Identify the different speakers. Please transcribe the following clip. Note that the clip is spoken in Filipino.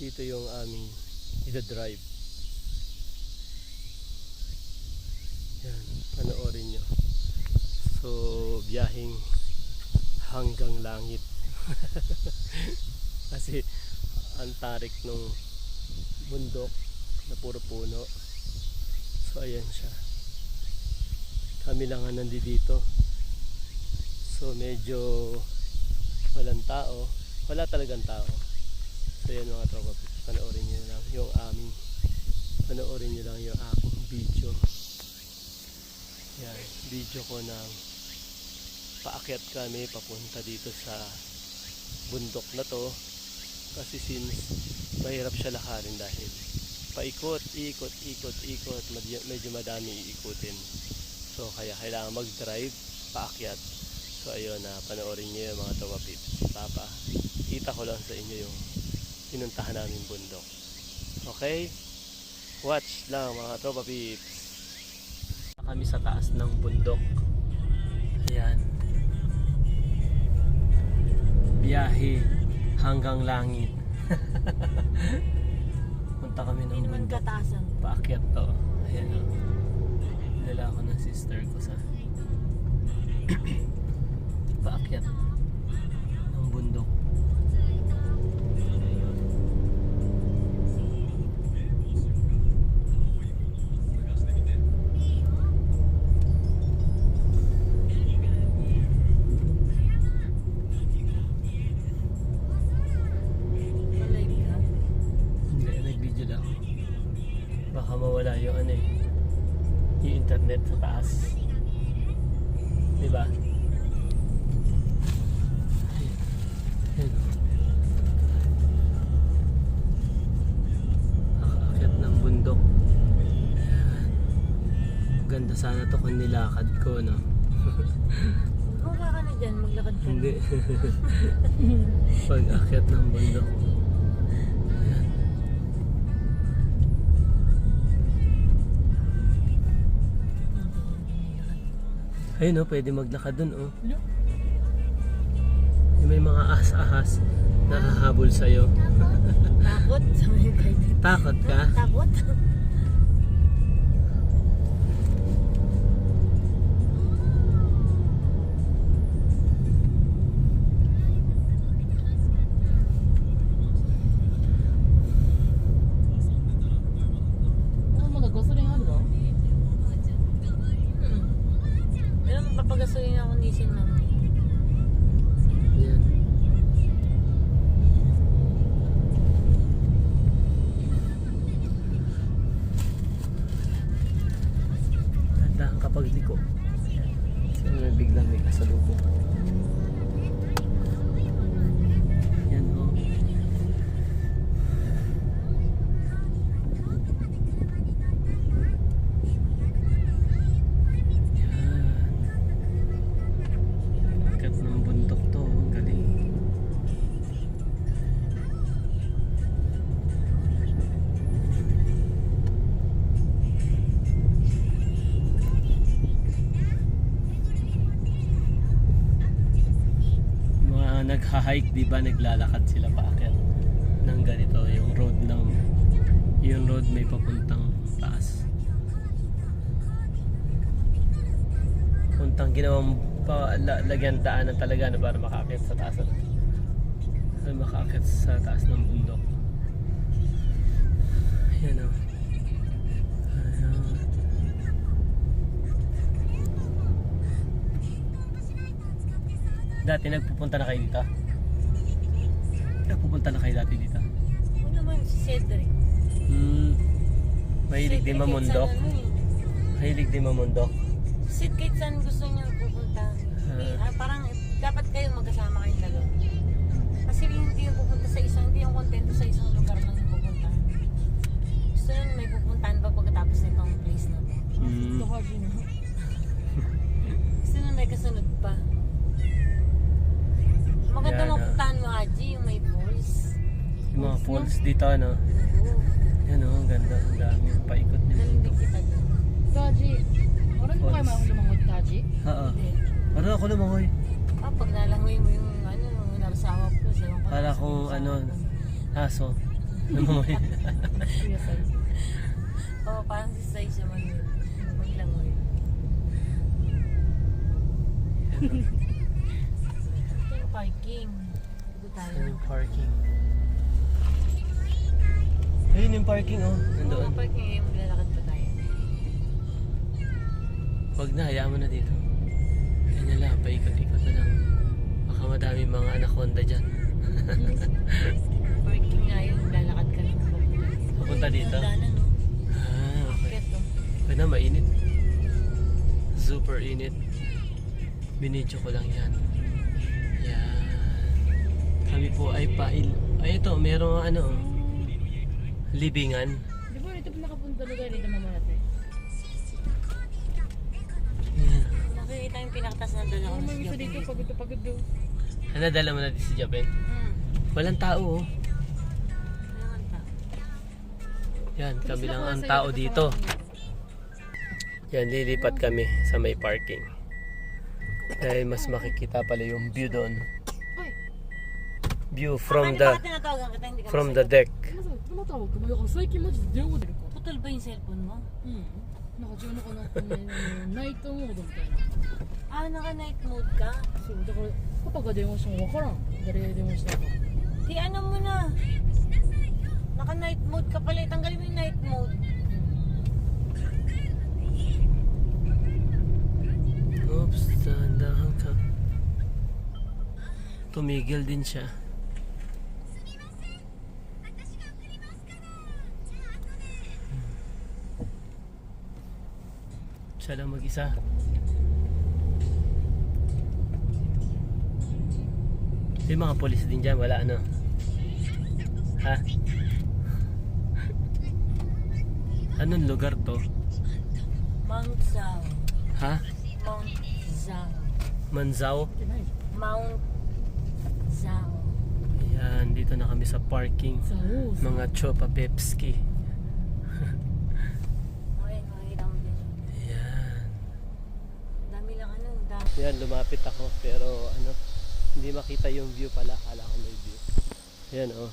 Speaker 1: Dito yung aming ida-drive. Yan, panoorin nyo. So, biyaheng hanggang langit. Kasi ang tarik ng bundok na puro puno. So ayan siya. Kami lang ang nandito. So medyo walang tao. Wala talagang tao. So yan mga tropa, panoorin nyo lang yung aming, panoorin nyo lang yung aking video. Yan, video ko ng paakyat kami papunta dito sa bundok na to. Kasi since mahirap siya lakarin dahil paikot, ikot, medyo madami iikutin. So kaya kailangan mag-drive, paakyat. So ayun na, panoorin niyo yung mga tawapit. Papa, kita ko lang sa inyo yung pinuntahan namin bundok. Okay? Watch lang mga tropa peeps. Kami sa taas ng bundok. Ayan. Biyahe hanggang langit. Punta kami ng bundok. Paakyat to. Ayan o. Dala ako ng sister ko sa paakyat ng bundok. Baka mawala yung ano eh, yung internet sa taas, diba? Ayun. Nakaakyat ng bundok. Ayan. Ganda sana to kung nilakad ko, no?
Speaker 2: Mukha ka na dyan, maglakad ka.
Speaker 1: Hindi. Pag-akyat ng bundok. Ayun o, pwede maglakad dun o. May mga ahas-ahas na hahabol sa'yo.
Speaker 2: Takot?
Speaker 1: Takot ka?
Speaker 2: Takot? Papagasolin ako ni Sin Ma'am.
Speaker 1: Yan. Tandaan kapag liko. Kasi may biglang may kasalubong. Yan o. Nagha-hike, di ba, naglalakad sila paakyat ng ganito, yung road may papuntang taas, puntang ginawang lagyan daanan talaga na para makaakyat sa taas, makaakyat sa taas ng bundok. Ayan o. Dati nagpupunta na kayo dito? Nagpupunta na kayo dati dito?
Speaker 2: Ano naman si Cedric?
Speaker 1: Mahilig din mamundok? Mahilig din mamundok?
Speaker 2: Sid, kahit saan gusto niya pupunta. Parang dapat kayo magkasama kayo dalawa. Kasi hindi yung pupunta sa isang, hindi yung kontento sa isang lugar lang yung pupunta. Gusto nyo may pupuntahan pa pagkatapos nitong place na to. Gusto ko din. Gusto nyo may kasunod pa. Maganda mapuntahan mo, Haji, yung may falls.
Speaker 1: Yung mga falls dito, ano?
Speaker 2: Oo.
Speaker 1: Yan o, ang ganda. Ang dami. Paikot nila.
Speaker 2: Nalimbig kita dyan.
Speaker 3: Kaji, parang mo kayo mga lumangot, Kaji?
Speaker 1: Oo.
Speaker 2: Hindi.
Speaker 1: Parang ako lumangoy.
Speaker 2: Pag nalangoy mo yung narasawa ko.
Speaker 1: Para kung ano, aso. Namangoy.
Speaker 3: Kuya Sai.
Speaker 2: Oo, parang si Sai siya maglangoy. Ito yung parking. Dito tayo.
Speaker 1: Saan yung parking? Ayun yung parking oh.
Speaker 2: Oo,
Speaker 1: Nandoon.
Speaker 2: parking ngayon. Maglalakad pa tayo.
Speaker 1: Huwag na, hayaan mo na dito. Ganyan lang, paikot-ikot na lang. Baka madami mga anaconda dyan.
Speaker 2: Parking nga yun. Maglalakad ka lang.
Speaker 1: Papunta dito?
Speaker 2: Hagdanan, no?
Speaker 1: Ah, okay.
Speaker 2: Akyat, no?
Speaker 1: Okay na, mainit. Super init. Binidyo ko lang yan. Yan. Kami po ay ay ito, merong ano, libingan.
Speaker 3: Di ba ito nakapunta lugar dito mama natin?
Speaker 1: Yan.
Speaker 2: Nakikita yung pinakatas na dala ko
Speaker 3: Ano
Speaker 2: na
Speaker 3: mo
Speaker 2: si
Speaker 3: isa
Speaker 2: Joaquin.
Speaker 3: dito pagod daw.
Speaker 1: Ano, dala mo natin si Japan? Walang tao oh.
Speaker 2: Ano naman ta?
Speaker 1: Yan, kami lang ang tao dito. Yan, lilipat kami sa may parking. Dahil mas makikita pala yung view doon.
Speaker 3: Ay,
Speaker 1: View
Speaker 2: Bakit tinatawagan kita? Hindi ka
Speaker 1: from the deck.
Speaker 3: tumatawag ka mo.最近マジで電話出るか
Speaker 2: Putol ba yung cellphone mo?
Speaker 3: うんなんか自分のこのナイトモードみたいな
Speaker 2: Ah, naka-night mode ka?
Speaker 3: そうだからパパが電話しても分からん誰電話したか
Speaker 2: Di ano mo na. Naka-night mode ka pala. Tanggalin mo yung night mode.
Speaker 1: Oops, dahan ka. Tumigil din siya. Siya lang mag-isa. Yung mga polis din dyan, wala ano. Ha? Anong lugar to?
Speaker 2: Mount Zao.
Speaker 1: Ha?
Speaker 2: Mount Zao.
Speaker 1: Manzao?
Speaker 3: ってないじ
Speaker 2: Mount Zao.
Speaker 1: Ayan, dito na kami sa parking.
Speaker 3: ゃんさお
Speaker 1: Mga Chopa Pepski.
Speaker 2: Okay, makikita mo din.
Speaker 1: Ayan.
Speaker 2: Dami lang ano. Dami.
Speaker 1: Ayan, lumapit ako pero ano, hindi makita yung view pala. Akala ko may view. Ayan oh.